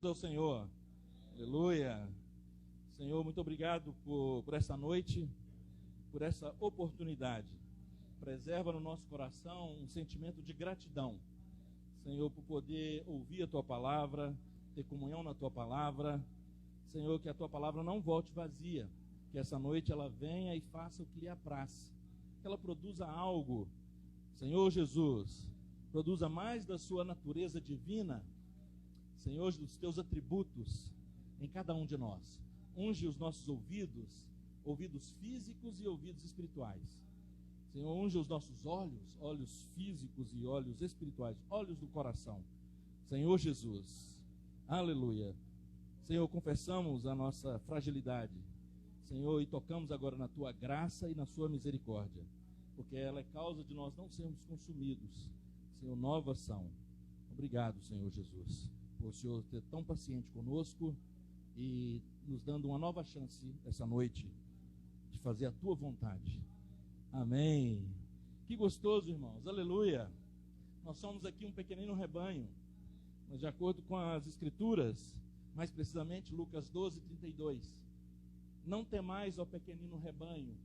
Ao Senhor, aleluia. Senhor, muito obrigado por essa noite, por essa oportunidade. Preserva no nosso coração um sentimento de gratidão, Senhor, por poder ouvir a Tua palavra, ter comunhão na Tua palavra. Senhor, que a Tua palavra não volte vazia, que essa noite ela venha e faça o que lhe apraz, que ela produza algo, Senhor Jesus, produza mais da Sua natureza divina, Senhor, dos Teus atributos em cada um de nós. Unge os nossos ouvidos, ouvidos físicos e ouvidos espirituais. Senhor, unge os nossos olhos, olhos físicos e olhos espirituais, olhos do coração. Senhor Jesus, aleluia. Senhor, confessamos a nossa fragilidade, Senhor, e tocamos agora na Tua graça e na Sua misericórdia, porque ela é causa de nós não sermos consumidos. Senhor, novas são. Obrigado, Senhor Jesus, por o Senhor ter tão paciente conosco e nos dando uma nova chance essa noite de fazer a Tua vontade. Amém. Que gostoso, irmãos. Aleluia. Nós somos aqui um pequenino rebanho, mas de acordo com as Escrituras, mais precisamente Lucas 12:32, não temais, ó pequenino rebanho,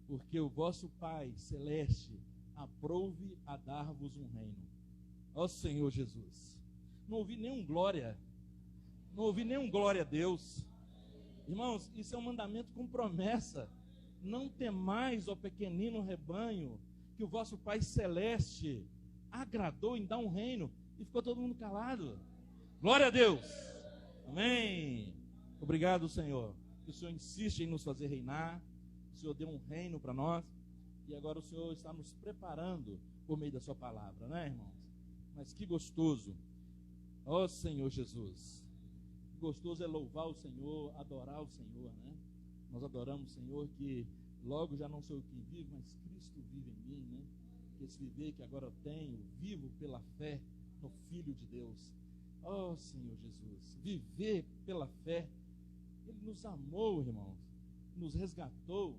porque o vosso Pai celeste aprouve a dar-vos um reino. Ó Senhor Jesus. Não ouvi nenhum glória. Não ouvi nenhum glória a Deus. Irmãos, isso é um mandamento com promessa. Não temais, ó pequenino rebanho, que o vosso Pai celeste agradou em dar um reino. E ficou todo mundo calado. Glória a Deus. Amém. Obrigado, Senhor. Que o Senhor insiste em nos fazer reinar. O Senhor deu um reino para nós. E agora o Senhor está nos preparando por meio da Sua palavra, né, irmãos? Mas que gostoso. Ó Senhor Jesus, gostoso é louvar o Senhor, adorar o Senhor, né? Nós adoramos o Senhor, que logo já não sou eu quem vive, mas Cristo vive em mim, né? Que esse viver que agora eu tenho, vivo pela fé no Filho de Deus. Ó Senhor Jesus, viver pela fé. Ele nos amou, irmãos, nos resgatou,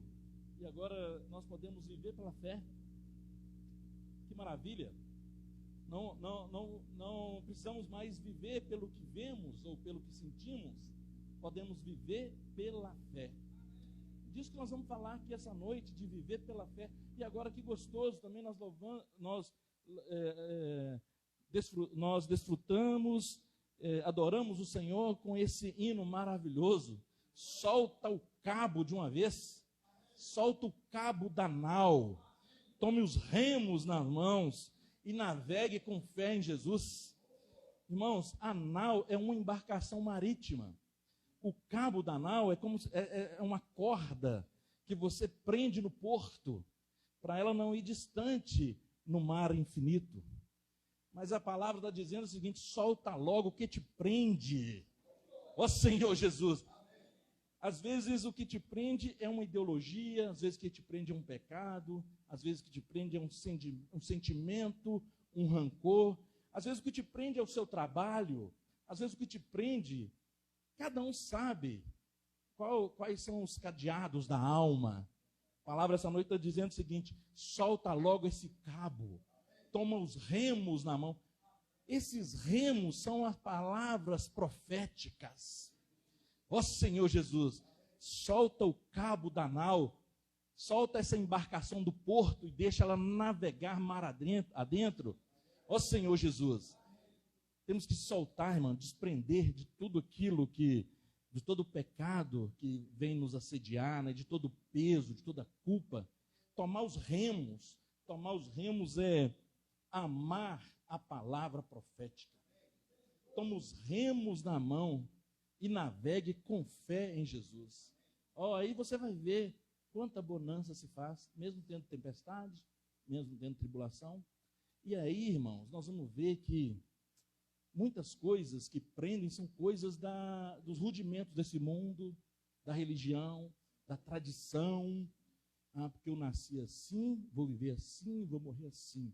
e agora nós podemos viver pela fé. Que maravilha! Não precisamos mais viver pelo que vemos ou pelo que sentimos, podemos viver pela fé. Disso que nós vamos falar aqui essa noite, de viver pela fé. E agora que gostoso também nós desfrutamos, adoramos o Senhor com esse hino maravilhoso. Solta o cabo de uma vez, solta o cabo da nau, tome os remos nas mãos e navegue com fé em Jesus. Irmãos, a nau é uma embarcação marítima. O cabo da nau é como é uma corda que você prende no porto para ela não ir distante no mar infinito. Mas a palavra está dizendo o seguinte: solta logo o que te prende. Ó Senhor Jesus. Às vezes o que te prende é uma ideologia, às vezes o que te prende é um pecado, às vezes o que te prende é um sentimento, um rancor, às vezes o que te prende é o seu trabalho, às vezes o que te prende, cada um sabe quais são os cadeados da alma. A palavra essa noite está dizendo o seguinte: solta logo esse cabo, toma os remos na mão. Esses remos são as palavras proféticas. Ó Senhor Jesus, solta o cabo da nau, solta essa embarcação do porto e deixa ela navegar mar adentro. Ó Senhor Jesus, temos que soltar, irmão, desprender de tudo aquilo de todo o pecado que vem nos assediar, né, de todo o peso, de toda a culpa. Tomar os remos é amar a palavra profética. Toma os remos na mão e navegue com fé em Jesus. Aí você vai ver quanta bonança se faz, mesmo tendo tempestade, mesmo tendo tribulação. E aí, irmãos, nós vamos ver que muitas coisas que prendem são coisas dos rudimentos desse mundo, da religião, da tradição. Porque eu nasci assim, vou viver assim, vou morrer assim.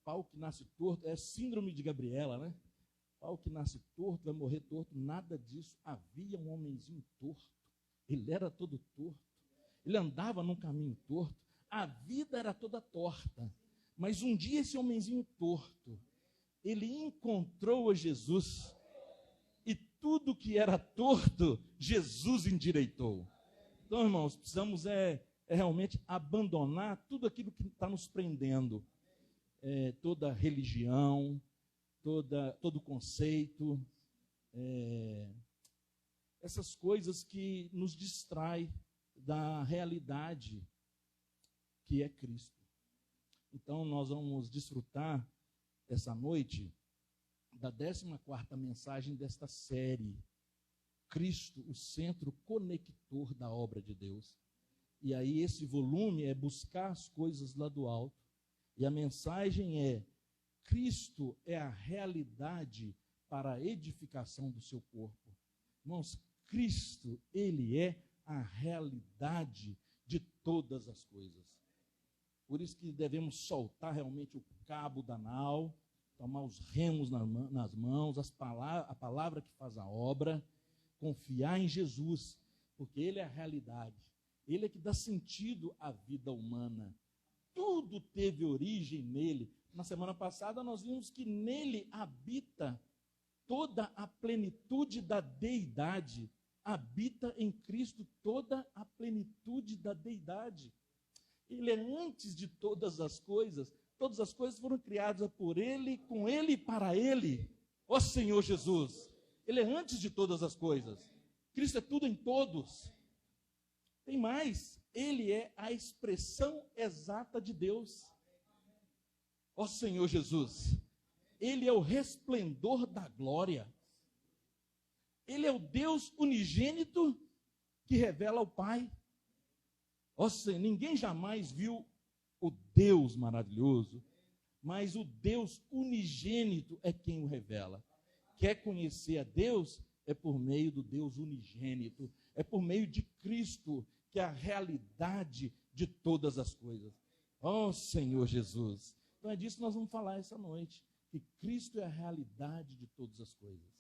Pau que nasce torto, é síndrome de Gabriela, né? Pau que nasce torto, vai morrer torto, nada disso. Havia um homenzinho torto, ele era todo torto, ele andava num caminho torto, a vida era toda torta. Mas um dia esse homenzinho torto, ele encontrou a Jesus, e tudo que era torto, Jesus endireitou. Então, irmãos, precisamos realmente abandonar tudo aquilo que está nos prendendo. Toda religião, todo conceito, essas coisas que nos distraem da realidade que é Cristo. Então, nós vamos desfrutar essa noite da 14ª mensagem desta série, Cristo, o centro conector da obra de Deus. E aí esse volume é buscar as coisas lá do alto. E a mensagem é: Cristo é a realidade para a edificação do seu corpo. Irmãos, Cristo, Ele é a realidade de todas as coisas. Por isso que devemos soltar realmente o cabo da nau, tomar os remos nas mãos, a palavra que faz a obra, confiar em Jesus, porque Ele é a realidade. Ele é que dá sentido à vida humana. Tudo teve origem nele. Na semana passada nós vimos que nele habita toda a plenitude da deidade. Habita em Cristo toda a plenitude da deidade. Ele é antes de todas as coisas foram criadas por Ele, com Ele e para Ele. Ó Senhor Jesus, Ele é antes de todas as coisas. Cristo é tudo em todos. Tem mais, Ele é a expressão exata de Deus. Ó Senhor Jesus, Ele é o resplendor da glória. Ele é o Deus unigênito que revela ao Pai. Ó Senhor, ninguém jamais viu o Deus maravilhoso, mas o Deus unigênito é quem o revela. Quer conhecer a Deus? É por meio do Deus unigênito, é por meio de Cristo, que é a realidade de todas as coisas. Ó Senhor Jesus. Então é disso que nós vamos falar essa noite, que Cristo é a realidade de todas as coisas.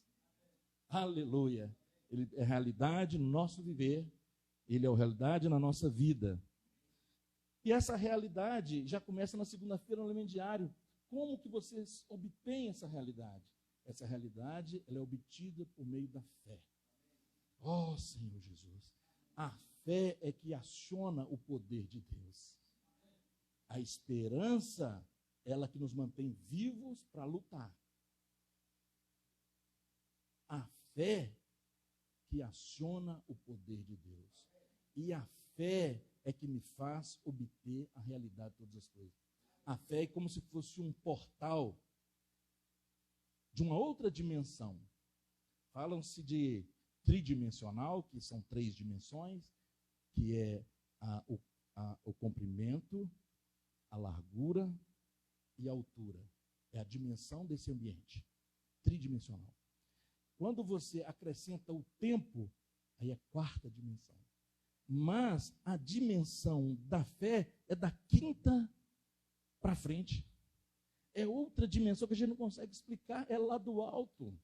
Aleluia. Ele é a realidade no nosso viver, Ele é a realidade na nossa vida. E essa realidade já começa na segunda-feira no elemento diário. Como que vocês obtêm essa realidade? Essa realidade, ela é obtida por meio da fé. Ó Senhor Jesus. A fé é que aciona o poder de Deus. A esperança, ela que nos mantém vivos para lutar. A fé que aciona o poder de Deus. E a fé é que me faz obter a realidade de todas as coisas. A fé é como se fosse um portal de uma outra dimensão. Falam-se de tridimensional, que são 3 dimensões, que é o comprimento, a largura e a altura. É a dimensão desse ambiente, tridimensional. Quando você acrescenta o tempo, aí é a 4ª dimensão. Mas a dimensão da fé é da 5ª para frente. É outra dimensão que a gente não consegue explicar, é lá do alto.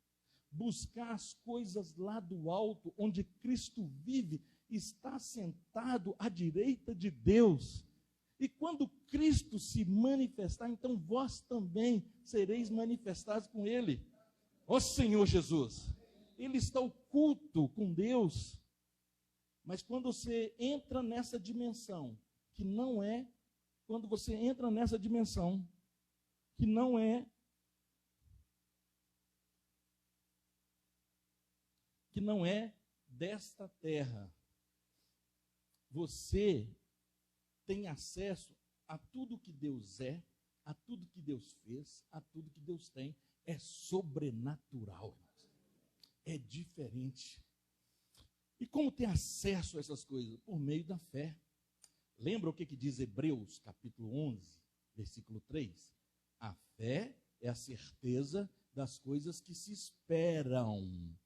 Buscar as coisas lá do alto, onde Cristo vive, está sentado à direita de Deus. E quando Cristo se manifestar, então vós também sereis manifestados com Ele. Ó Senhor Jesus, Ele está oculto com Deus. Mas quando você entra nessa dimensão, que não é desta terra, você tem acesso a tudo que Deus é, a tudo que Deus fez, a tudo que Deus tem. É sobrenatural, é diferente. E como ter acesso a essas coisas? Por meio da fé. Lembra o que diz Hebreus, capítulo 11, versículo 3? A fé é a certeza das coisas que se esperam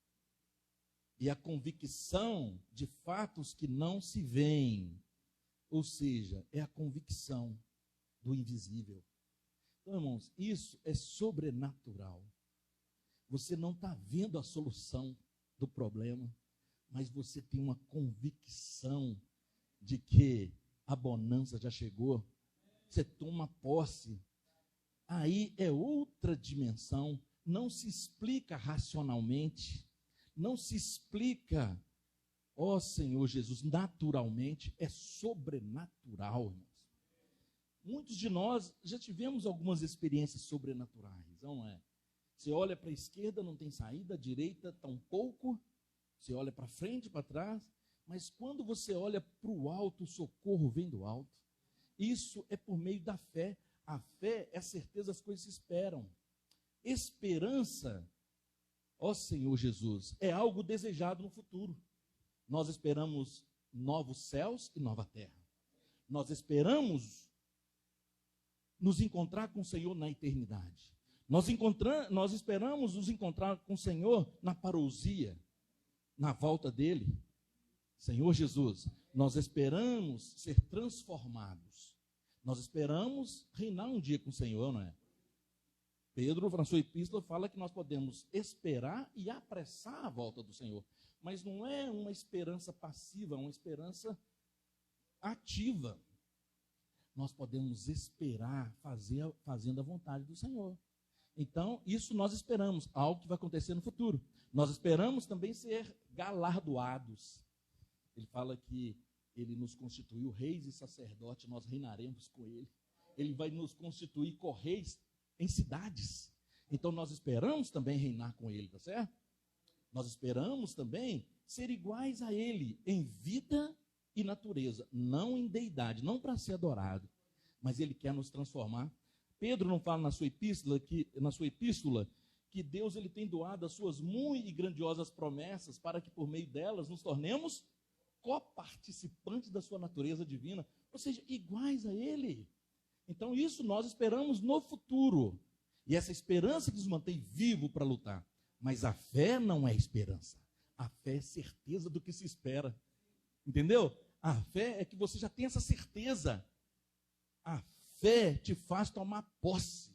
e a convicção de fatos que não se veem. Ou seja, é a convicção do invisível. Então, irmãos, isso é sobrenatural. Você não está vendo a solução do problema, mas você tem uma convicção de que a bonança já chegou. Você toma posse. Aí é outra dimensão, não se explica racionalmente, não se explica, ó Senhor Jesus, naturalmente, é sobrenatural, irmãos. Muitos de nós já tivemos algumas experiências sobrenaturais, não é? Você olha para a esquerda, não tem saída, à direita tampouco, você olha para frente, para trás, mas quando você olha para o alto, o socorro vem do alto. Isso é por meio da fé. A fé é a certeza das coisas que se esperam. Esperança, ó Senhor Jesus, é algo desejado no futuro. Nós esperamos novos céus e nova terra. Nós esperamos nos encontrar com o Senhor na eternidade. Nós esperamos nos encontrar com o Senhor na parousia, na volta dele. Senhor Jesus, nós esperamos ser transformados. Nós esperamos reinar um dia com o Senhor, não é? Pedro, na sua epístola, fala que nós podemos esperar e apressar a volta do Senhor. Mas não é uma esperança passiva, é uma esperança ativa. Nós podemos esperar fazendo a vontade do Senhor. Então, isso nós esperamos, algo que vai acontecer no futuro. Nós esperamos também ser galardoados. Ele fala que ele nos constituiu reis e sacerdotes, nós reinaremos com ele. Ele vai nos constituir correis em cidades. Então, nós esperamos também reinar com ele, tá certo? Nós esperamos também ser iguais a ele em vida e natureza, não em deidade, não para ser adorado, mas ele quer nos transformar. Pedro não fala na sua epístola que Deus ele tem doado as suas muito e grandiosas promessas para que por meio delas nos tornemos coparticipantes da sua natureza divina, ou seja, iguais a ele. Então isso nós esperamos no futuro, e essa esperança que nos mantém vivo para lutar. Mas a fé não é esperança, a fé é certeza do que se espera, entendeu? A fé é que você já tem essa certeza, a fé te faz tomar posse.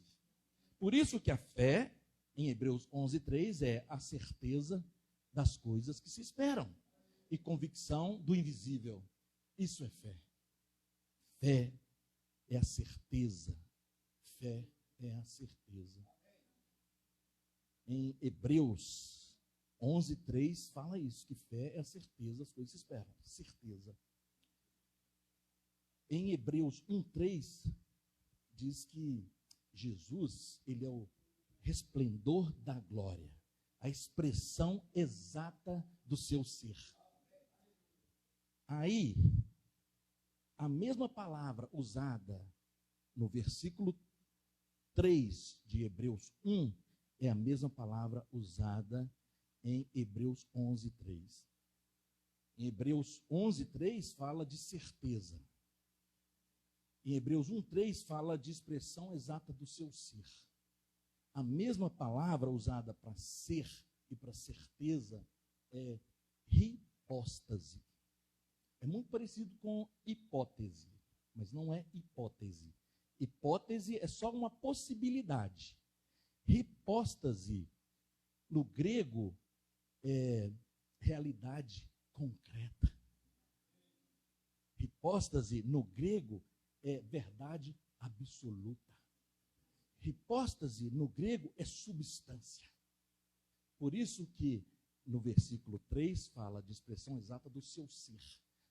Por isso que a fé, em Hebreus 11:3, é a certeza das coisas que se esperam e convicção do invisível. Isso é fé. Fé é a certeza. Fé é a certeza. Em Hebreus 11:3 fala isso, que fé é a certeza das coisas que se esperam. Certeza. Em Hebreus 1:3 diz que Jesus, ele é o resplendor da glória, a expressão exata do seu ser. Aí, a mesma palavra usada no versículo 3 de Hebreus 1 é a mesma palavra usada em Hebreus 11:3. Em Hebreus 11:3 fala de certeza. Em Hebreus 1:3 fala de expressão exata do seu ser. A mesma palavra usada para ser e para certeza é hipóstase. É muito parecido com hipótese, mas não é hipótese. Hipótese é só uma possibilidade. Hipóstase, no grego, é realidade concreta. Hipóstase, no grego, é verdade absoluta. Hipóstase, no grego, é substância. Por isso que no versículo 3 fala de expressão exata do seu ser.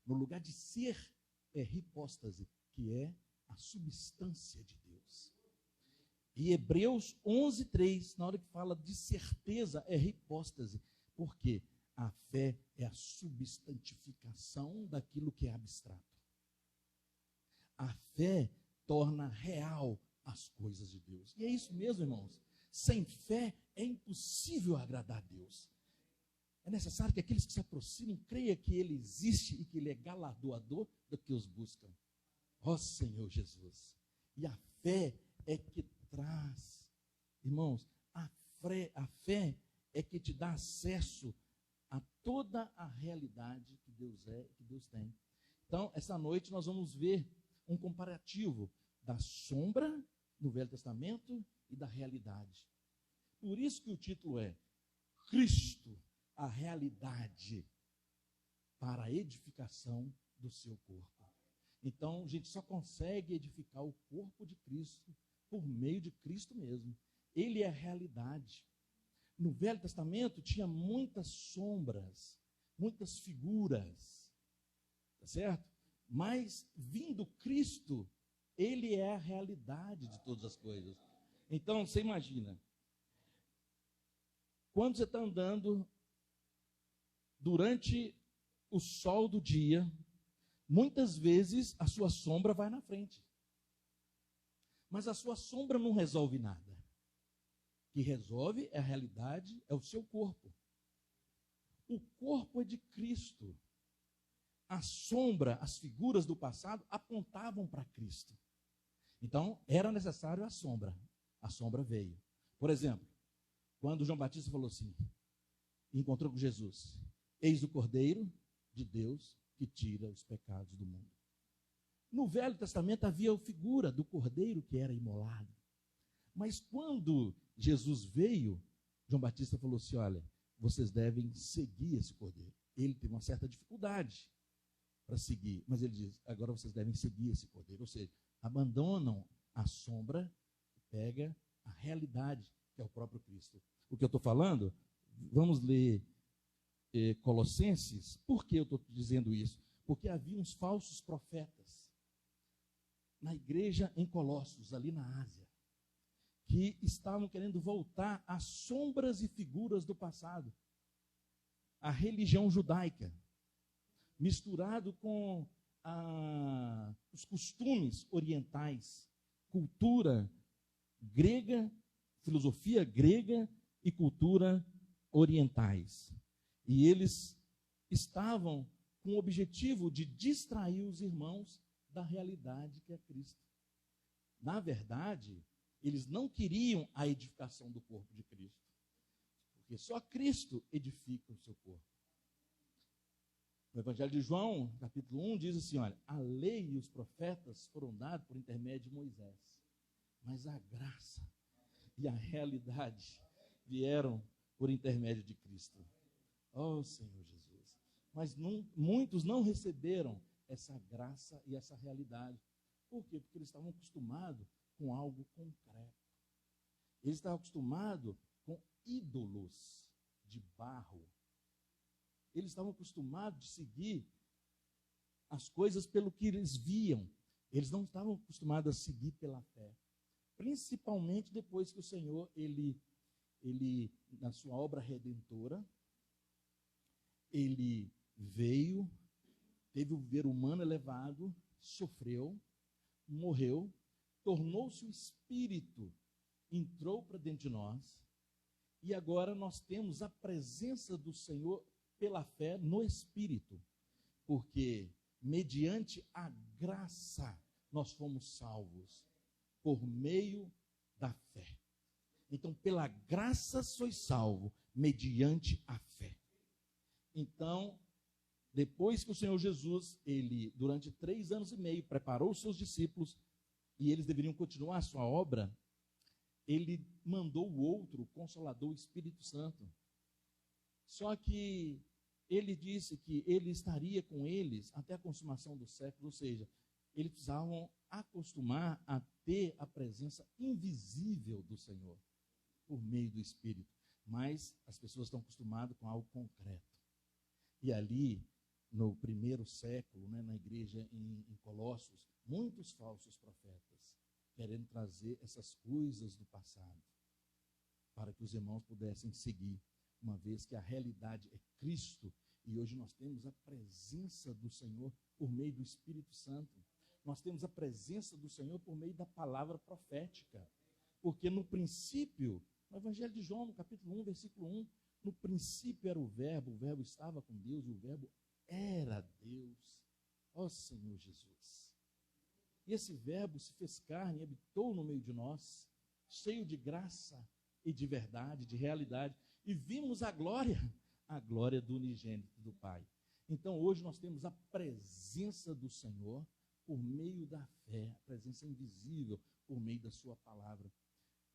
No lugar de ser, é hipóstase, que é a substância de Deus. E Hebreus 11:3, na hora que fala de certeza, é hipóstase. Por quê? A fé é a substantificação daquilo que é abstrato. A fé torna real as coisas de Deus. E é isso mesmo, irmãos. Sem fé é impossível agradar a Deus. É necessário que aqueles que se aproximam creiam que Ele existe e que Ele é galardoador do que os buscam. Ó Senhor Jesus. E a fé é que traz, irmãos, a fé é que te dá acesso a toda a realidade que Deus é, que Deus tem. Então, essa noite nós vamos ver um comparativo da sombra no Velho Testamento e da realidade. Por isso que o título é Cristo, a realidade para a edificação do seu corpo. Então, a gente só consegue edificar o corpo de Cristo por meio de Cristo mesmo. Ele é a realidade. no Velho Testamento tinha muitas sombras, muitas figuras, tá certo? Mas vindo Cristo, ele é a realidade de todas as coisas. Então, você imagina, quando você está andando durante o sol do dia, muitas vezes a sua sombra vai na frente. Mas a sua sombra não resolve nada. O que resolve é a realidade, é o seu corpo. O corpo é de Cristo. A sombra, as figuras do passado apontavam para Cristo. Então, era necessário a sombra. A sombra veio. Por exemplo, quando João Batista falou assim, encontrou com Jesus, eis o Cordeiro de Deus que tira os pecados do mundo. No Velho Testamento havia a figura do Cordeiro que era imolado. Mas quando Jesus veio, João Batista falou assim, olha, vocês devem seguir esse Cordeiro. Ele teve uma certa dificuldade para seguir, mas ele diz, agora vocês devem seguir esse Cordeiro. Ou seja, abandonam a sombra e pega a realidade, que é o próprio Cristo. O que eu estou falando, vamos ler Colossenses. Por que eu estou dizendo isso? Porque havia uns falsos profetas na igreja em Colossos, ali na Ásia, que estavam querendo voltar às sombras e figuras do passado, a religião judaica, misturado com os costumes orientais, cultura grega, filosofia grega e cultura orientais. E eles estavam com o objetivo de distrair os irmãos da realidade que é Cristo. Na verdade, eles não queriam a edificação do corpo de Cristo, porque só Cristo edifica o seu corpo. No Evangelho de João, capítulo 1, diz assim, olha, a lei e os profetas foram dados por intermédio de Moisés, mas a graça e a realidade vieram por intermédio de Cristo. Oh, Senhor Jesus. Mas muitos não receberam essa graça e essa realidade. Por quê? Porque eles estavam acostumados com algo concreto. Eles estavam acostumados com ídolos de barro. Eles estavam acostumados de seguir as coisas pelo que eles viam. Eles não estavam acostumados a seguir pela fé. Principalmente depois que o Senhor, ele na sua obra redentora, ele veio, teve o ver humano elevado, sofreu, morreu, tornou-se o Espírito, entrou para dentro de nós, e agora nós temos a presença do Senhor pela fé no Espírito, porque mediante a graça nós fomos salvos, por meio da fé. Então, pela graça sois salvo, mediante a fé. Então, depois que o Senhor Jesus, ele, durante 3 anos e meio, preparou os seus discípulos, e eles deveriam continuar a sua obra, ele mandou o outro, o Consolador, o Espírito Santo. Só que ele disse que ele estaria com eles até a consumação do século, ou seja, eles precisavam acostumar a ter a presença invisível do Senhor, por meio do Espírito. Mas as pessoas estão acostumadas com algo concreto. E ali, no primeiro século, na igreja em Colossos, muitos falsos profetas, querendo trazer essas coisas do passado, para que os irmãos pudessem seguir, uma vez que a realidade é Cristo, e hoje nós temos a presença do Senhor por meio do Espírito Santo. Nós temos a presença do Senhor por meio da palavra profética. Porque no princípio, no Evangelho de João, no capítulo 1, versículo 1, no princípio era o Verbo estava com Deus, e o Verbo era Deus. Ó Senhor Jesus. E esse Verbo se fez carne e habitou no meio de nós, cheio de graça e de verdade, de realidade. E vimos a glória do unigênito do Pai. Então hoje nós temos a presença do Senhor por meio da fé, a presença invisível por meio da sua palavra.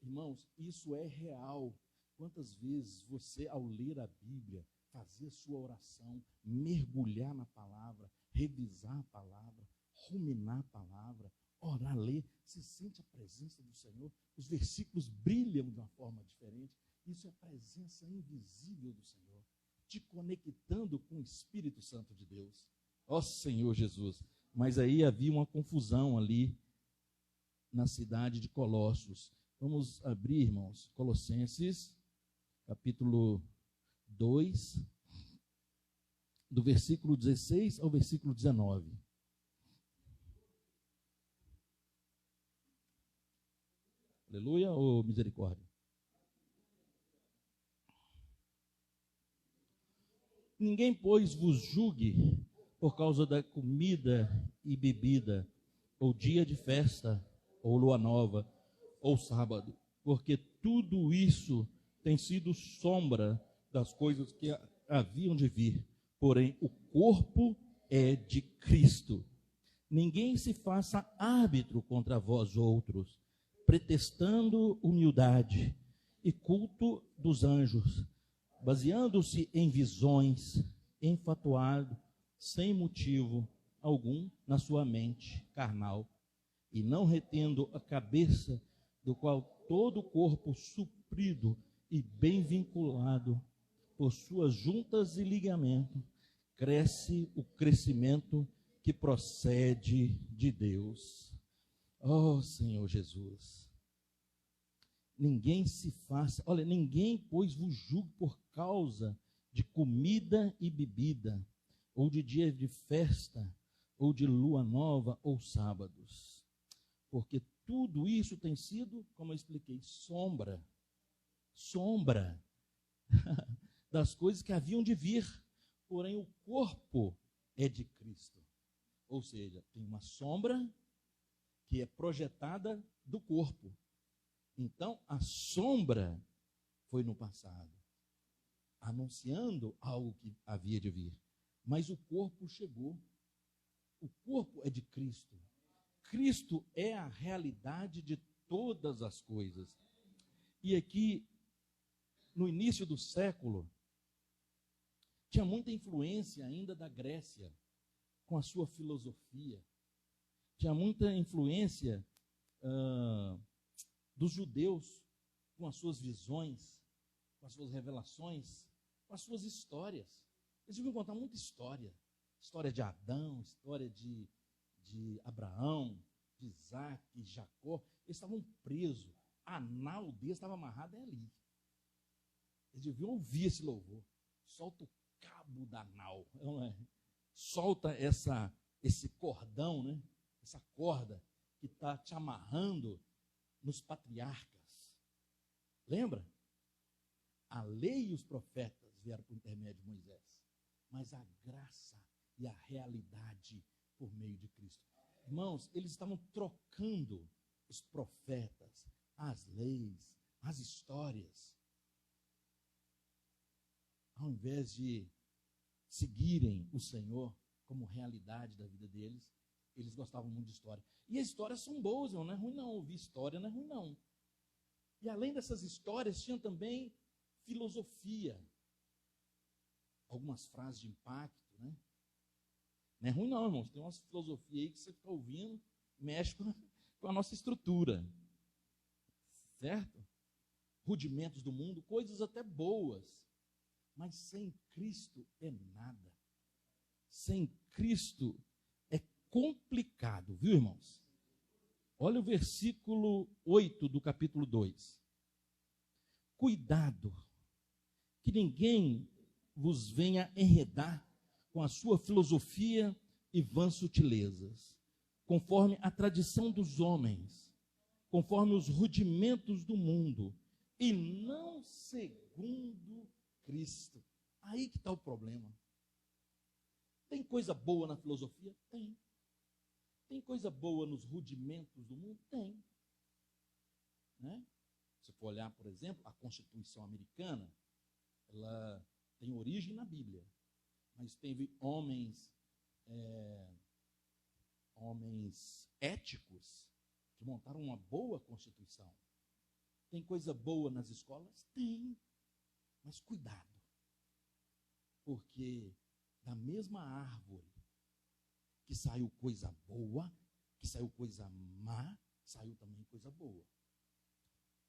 Irmãos, isso é real. Quantas vezes você, ao ler a Bíblia, fazer sua oração, mergulhar na palavra, revisar a palavra, ruminar a palavra, orar, ler, você sente a presença do Senhor, os versículos brilham de uma forma diferente. Isso é a presença invisível do Senhor, te conectando com o Espírito Santo de Deus. Ó Senhor Jesus. Mas aí havia uma confusão ali na cidade de Colossos. Vamos abrir, irmãos, Colossenses, capítulo 2, do versículo 16 ao versículo 19. Aleluia ou misericórdia? Ninguém, pois, vos julgue por causa da comida e bebida, ou dia de festa, ou lua nova, ou sábado, porque tudo isso tem sido sombra das coisas que haviam de vir, porém o corpo é de Cristo. Ninguém se faça árbitro contra vós outros, pretextando humildade e culto dos anjos, baseando-se em visões, enfatuado, sem motivo algum na sua mente carnal, e não retendo a cabeça, do qual todo o corpo suprido e bem vinculado por suas juntas e ligamentos, cresce o crescimento que procede de Deus. Oh, Senhor Jesus. Ninguém se faça, olha, ninguém, pois, vos julgue por causa de comida e bebida, ou de dia de festa, ou de lua nova, ou sábados. Porque tudo isso tem sido, como eu expliquei, sombra das coisas que haviam de vir, porém o corpo é de Cristo. Ou seja, tem uma sombra que é projetada do corpo. Então, a sombra foi no passado, anunciando algo que havia de vir. Mas o corpo chegou. O corpo é de Cristo. Cristo é a realidade de todas as coisas. E aqui, no início do século, tinha muita influência ainda da Grécia, com a sua filosofia. Tinha muita influência dos judeus, com as suas visões, com as suas revelações, com as suas histórias. Eles deviam contar muita história. História de Adão, história de Abraão, de Isaac, de Jacó. Eles estavam presos. A nau deles estava amarrada ali. Eles deviam ouvir esse louvor. Solta o cabo da nau. Não é? Solta esse cordão, né? Essa corda que está te amarrando nos patriarcas. Lembra? A lei e os profetas vieram por intermédio de Moisés. Mas a graça e a realidade por meio de Cristo. Irmãos, eles estavam trocando os profetas, as leis, as histórias. Ao invés de seguirem o Senhor como realidade da vida deles, eles gostavam muito de história. E as histórias são boas, não é ruim não. Ouvir história não é ruim não. E além dessas histórias, tinha também filosofia. Algumas frases de impacto, né? Não é ruim não, irmãos. Tem umas filosofias aí que você fica ouvindo, mexe com a nossa estrutura. Certo? Rudimentos do mundo, coisas até boas. Mas sem Cristo é nada. Sem Cristo é complicado, viu, irmãos? Olha o versículo 8 do capítulo 2. Cuidado, que ninguém vos venha enredar com a sua filosofia e vãs sutilezas, conforme a tradição dos homens, conforme os rudimentos do mundo, e não segundo Cristo. Aí que está o problema. Tem coisa boa na filosofia? Tem. Tem coisa boa nos rudimentos do mundo? Tem. Né? Se for olhar, por exemplo, a Constituição Americana, ela tem origem na Bíblia, mas teve homens éticos que montaram uma boa Constituição. Tem coisa boa nas escolas? Tem. Mas cuidado, porque da mesma árvore que saiu coisa boa, que saiu coisa má, saiu também coisa boa.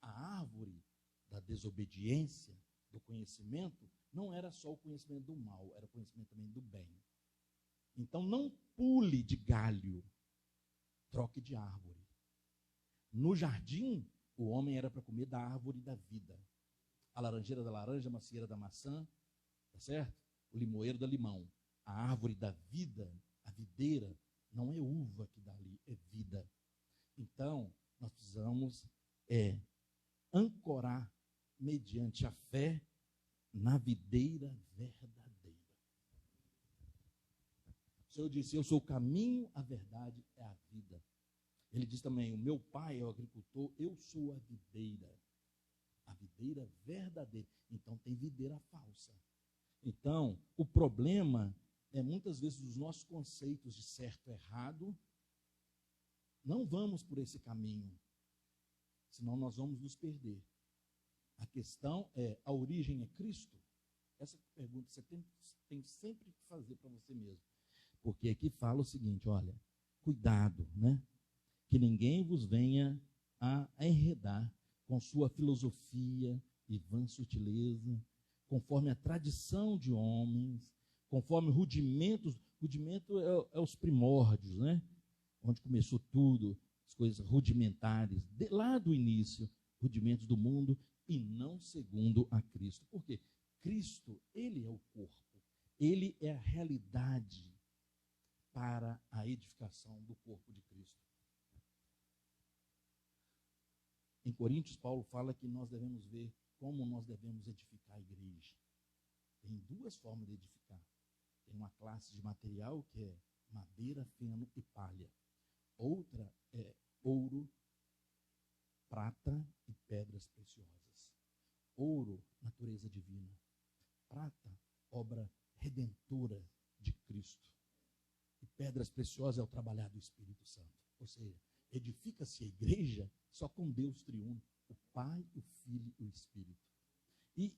A árvore da desobediência, do conhecimento, não era só o conhecimento do mal, era o conhecimento também do bem. Então não pule de galho, troque de árvore. No jardim, o homem era para comer da árvore da vida. A laranjeira da laranja, a macieira da maçã, tá certo? O limoeiro da limão. A árvore da vida, a videira, não é uva que dá ali, é vida. Então, nós precisamos ancorar mediante a fé na videira verdadeira. O Senhor disse, eu sou o caminho, a verdade é a vida. Ele diz também, o meu pai é o agricultor, eu sou a videira verdadeira. Então tem videira falsa. Então, o problema é muitas vezes os nossos conceitos de certo e errado. Não vamos por esse caminho, senão nós vamos nos perder. A questão é, a origem é Cristo? Essa pergunta você tem sempre que fazer para você mesmo. Porque aqui fala o seguinte, olha, cuidado, né? Que ninguém vos venha a enredar com sua filosofia e vã sutileza, conforme a tradição de homens, conforme rudimentos, rudimento é os primórdios, né? Onde começou tudo, as coisas rudimentares, lá do início, rudimentos do mundo, e não segundo a Cristo. Por quê? Cristo, ele é o corpo, ele é a realidade para a edificação do corpo de Cristo. Em Coríntios, Paulo fala que nós devemos ver como nós devemos edificar a igreja. Tem duas formas de edificar. Tem uma classe de material que é madeira, feno e palha. Outra é ouro, prata e pedras preciosas. Ouro, natureza divina. Prata, obra redentora de Cristo. E pedras preciosas é o trabalhar do Espírito Santo. Ou seja, edifica-se a igreja só com Deus triuno, o Pai, o Filho e o Espírito. E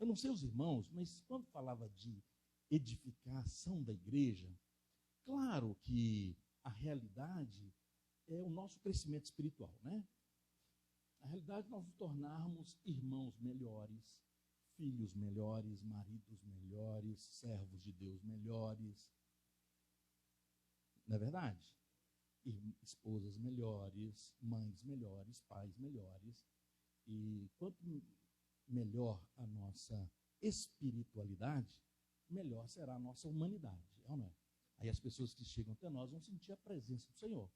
eu não sei os irmãos, mas quando falava de edificação da igreja, claro que a realidade é o nosso crescimento espiritual, né? A realidade é nós nos tornarmos irmãos melhores, filhos melhores, maridos melhores, servos de Deus melhores. Não é verdade? Esposas melhores, mães melhores, pais melhores. E quanto melhor a nossa espiritualidade, melhor será a nossa humanidade, é ou não é? Aí as pessoas que chegam até nós vão sentir a presença do Senhor.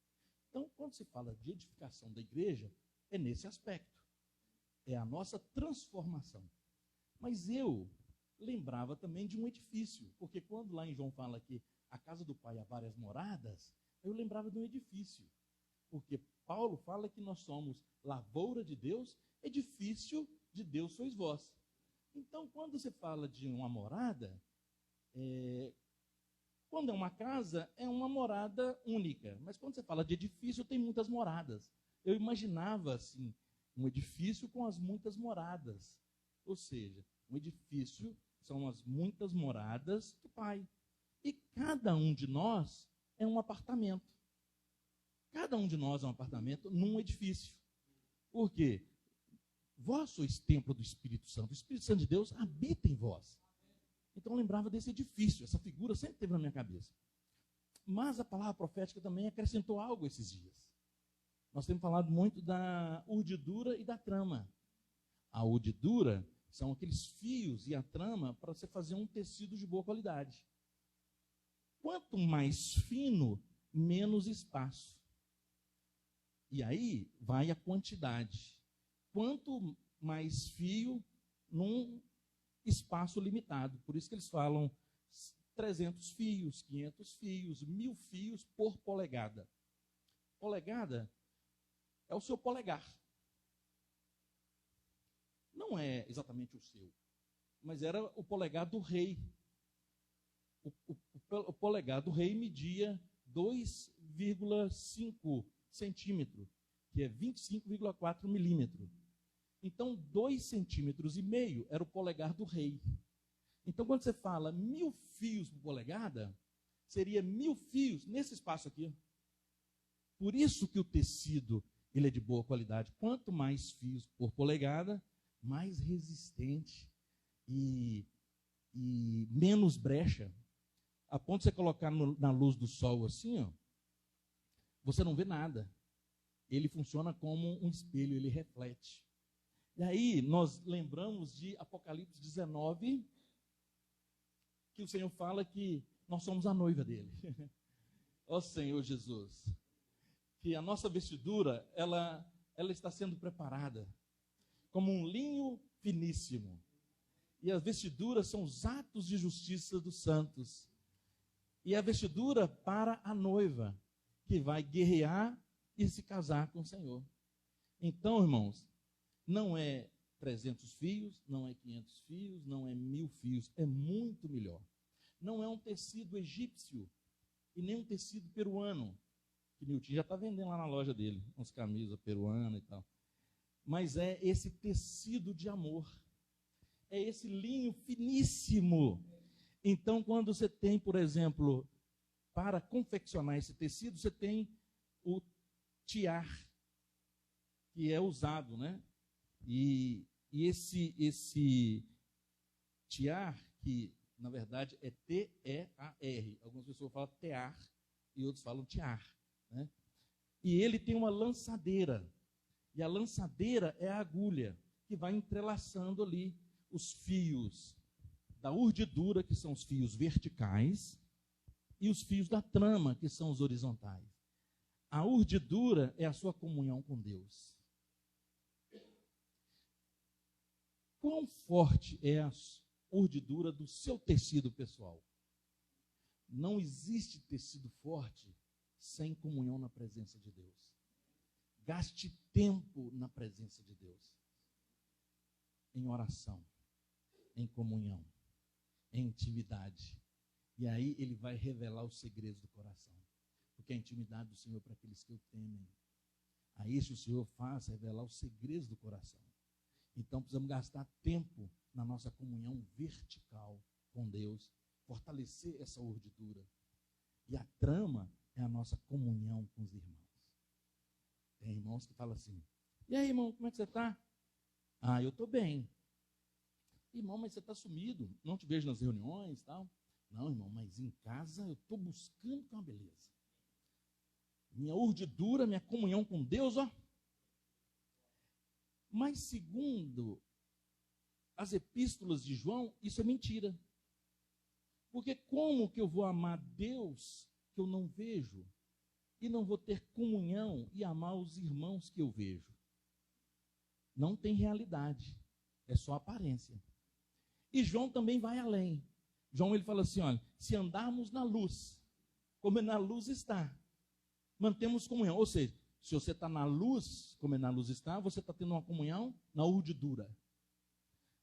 Então, quando se fala de edificação da igreja, é nesse aspecto. É a nossa transformação. Mas eu lembrava também de um edifício, porque quando lá em João fala que a casa do Pai há várias moradas, eu lembrava de um edifício. Porque Paulo fala que nós somos lavoura de Deus, edifício de Deus sois vós. Então, quando você fala de uma morada, quando é uma casa, é uma morada única. Mas quando você fala de edifício, tem muitas moradas. Eu imaginava, assim, um edifício com as muitas moradas. Ou seja, um edifício são as muitas moradas do Pai. E cada um de nós é um apartamento. Cada um de nós é um apartamento num edifício. Por quê? Vós sois templo do Espírito Santo. O Espírito Santo de Deus habita em vós. Então eu lembrava desse edifício. Essa figura sempre teve na minha cabeça. Mas a palavra profética também acrescentou algo esses dias. Nós temos falado muito da urdidura e da trama. A urdidura são aqueles fios e a trama para você fazer um tecido de boa qualidade. Quanto mais fino, menos espaço. E aí vai a quantidade. Quanto mais fio, num espaço limitado. Por isso que eles falam 300 fios, 500 fios, 1000 fios por polegada. Polegada é o seu polegar. Não é exatamente o seu, mas era o polegar do rei. O polegar do rei media 2,5 centímetros, que é 25,4 milímetros. Então, 2,5 centímetros era o polegar do rei. Então, quando você fala 1000 fios por polegada, seria 1000 fios nesse espaço aqui. Por isso que o tecido ele é de boa qualidade. Quanto mais fios por polegada, mais resistente e menos brecha. A ponto de você colocar na luz do sol assim, ó, você não vê nada. Ele funciona como um espelho, ele reflete. E aí nós lembramos de Apocalipse 19, que o Senhor fala que nós somos a noiva dele. Ó Senhor Jesus, que a nossa vestidura, ela está sendo preparada como um linho finíssimo. E as vestiduras são os atos de justiça dos santos. E a vestidura para a noiva, que vai guerrear e se casar com o Senhor. Então, irmãos, não é 300 fios, não é 500 fios, não é 1000 fios, é muito melhor. Não é um tecido egípcio e nem um tecido peruano, que Nilton já está vendendo lá na loja dele, umas camisas peruanas e tal. Mas é esse tecido de amor, é esse linho finíssimo. Então, quando você tem, por exemplo, para confeccionar esse tecido, você tem o tiar, que é usado, né? E esse tiar, que na verdade é T-E-A-R, algumas pessoas falam tear e outros falam tiar, né? E ele tem uma lançadeira, e a lançadeira é a agulha, que vai entrelaçando ali os fios da urdidura, que são os fios verticais, e os fios da trama, que são os horizontais. A urdidura é a sua comunhão com Deus. Quão forte é a urdidura do seu tecido pessoal? Não existe tecido forte sem comunhão na presença de Deus. Gaste tempo na presença de Deus, em oração, em comunhão, em intimidade. E aí ele vai revelar os segredos do coração. Porque a intimidade do Senhor é para aqueles que o temem. A isso o Senhor faz revelar os segredos do coração. Então precisamos gastar tempo na nossa comunhão vertical com Deus, fortalecer essa urdidura. E a trama é a nossa comunhão com os irmãos. Tem irmãos que falam assim: e aí, irmão, como é que você está? Ah, eu estou bem. Irmão, mas você está sumido, não te vejo nas reuniões e tal. Não, irmão, mas em casa eu estou buscando com a beleza. Minha urdidura, minha comunhão com Deus, ó. Mas segundo as epístolas de João, isso é mentira. Porque como que eu vou amar Deus que eu não vejo? E não vou ter comunhão e amar os irmãos que eu vejo? Não tem realidade, é só aparência. E João também vai além. João ele fala assim, olha, se andarmos na luz, como na luz está, mantemos comunhão. Ou seja, se você está na luz, como na luz está, você está tendo uma comunhão na urdidura.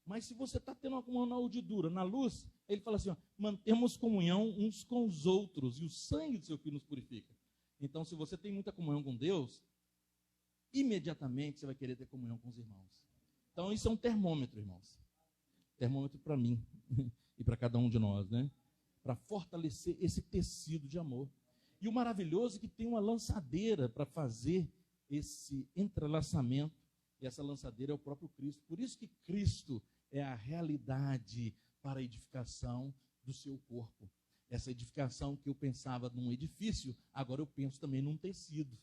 Mas se você está tendo uma comunhão na urdidura, na luz, ele fala assim, ó, mantemos comunhão uns com os outros, e o sangue do seu Filho nos purifica. Então, se você tem muita comunhão com Deus, imediatamente você vai querer ter comunhão com os irmãos. Então, isso é um termômetro, irmãos. Termômetro para mim e para cada um de nós, né? Para fortalecer esse tecido de amor. E o maravilhoso é que tem uma lançadeira para fazer esse entrelaçamento. E essa lançadeira é o próprio Cristo. Por isso que Cristo é a realidade para a edificação do seu corpo. Essa edificação que eu pensava num edifício, agora eu penso também num tecido,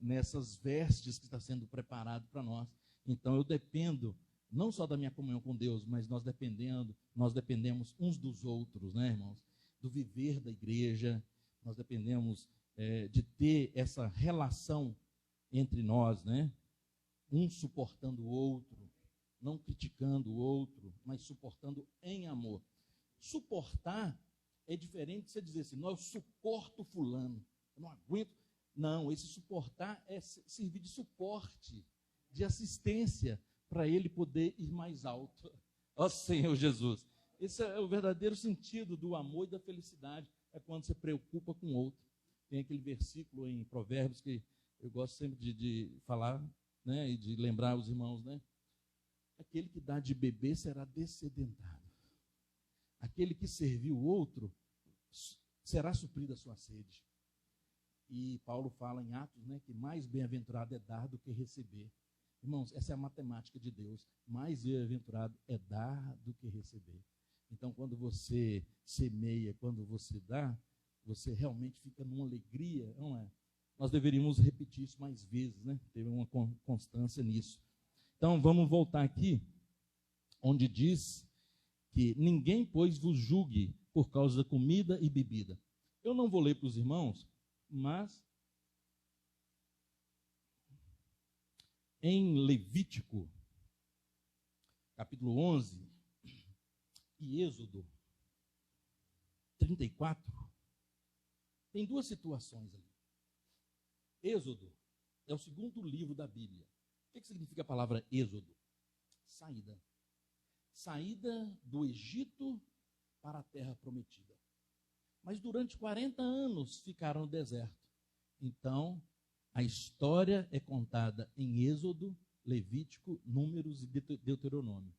nessas vestes que está sendo preparado para nós. Então eu dependo não só da minha comunhão com Deus, mas nós dependemos uns dos outros, né, irmãos? Do viver da igreja, nós dependemos de ter essa relação entre nós, né? Um suportando o outro, não criticando o outro, mas suportando em amor. Suportar é diferente de você dizer assim, não, eu suporto fulano, eu não aguento. Não, esse suportar é servir de suporte, de assistência, para ele poder ir mais alto. Ó Senhor Jesus. Esse é o verdadeiro sentido do amor e da felicidade, é quando você preocupa com o outro. Tem aquele versículo em Provérbios que eu gosto sempre de falar, né, e de lembrar os irmãos, né? Aquele que dá de beber será dessedentado. Aquele que serviu o outro será suprida a sua sede. E Paulo fala em Atos, né, que mais bem-aventurado é dar do que receber. Irmãos, essa é a matemática de Deus. Mais bem-aventurado é dar do que receber. Então, quando você semeia, quando você dá, você realmente fica numa alegria, não é? Nós deveríamos repetir isso mais vezes, né? Ter uma constância nisso. Então, vamos voltar aqui, onde diz que ninguém, pois, vos julgue por causa da comida e bebida. Eu não vou ler para os irmãos, mas em Levítico, capítulo 11, e Êxodo 34, tem duas situações ali. Êxodo é o segundo livro da Bíblia. O que significa a palavra Êxodo? Saída. Saída do Egito para a terra prometida. Mas durante 40 anos ficaram no deserto. Então, a história é contada em Êxodo, Levítico, Números e Deuteronômio.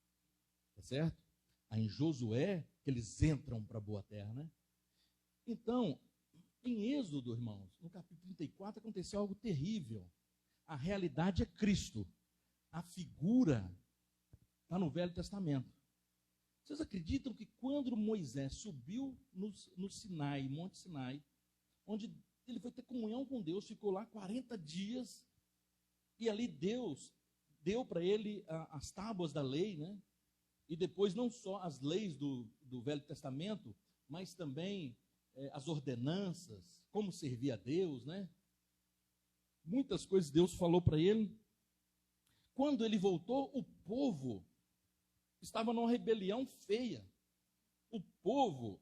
Tá certo? Aí em Josué, que eles entram para a boa terra, né? Então, em Êxodo, irmãos, no capítulo 34, aconteceu algo terrível. A realidade é Cristo. A figura está no Velho Testamento. Vocês acreditam que quando Moisés subiu no Sinai, Monte Sinai, onde ele foi ter comunhão com Deus, ficou lá 40 dias, e ali Deus deu para ele as tábuas da lei, né? E depois não só as leis do Velho Testamento, mas também as ordenanças, como servir a Deus, né? Muitas coisas Deus falou para ele. Quando ele voltou, o povo estava numa rebelião feia. O povo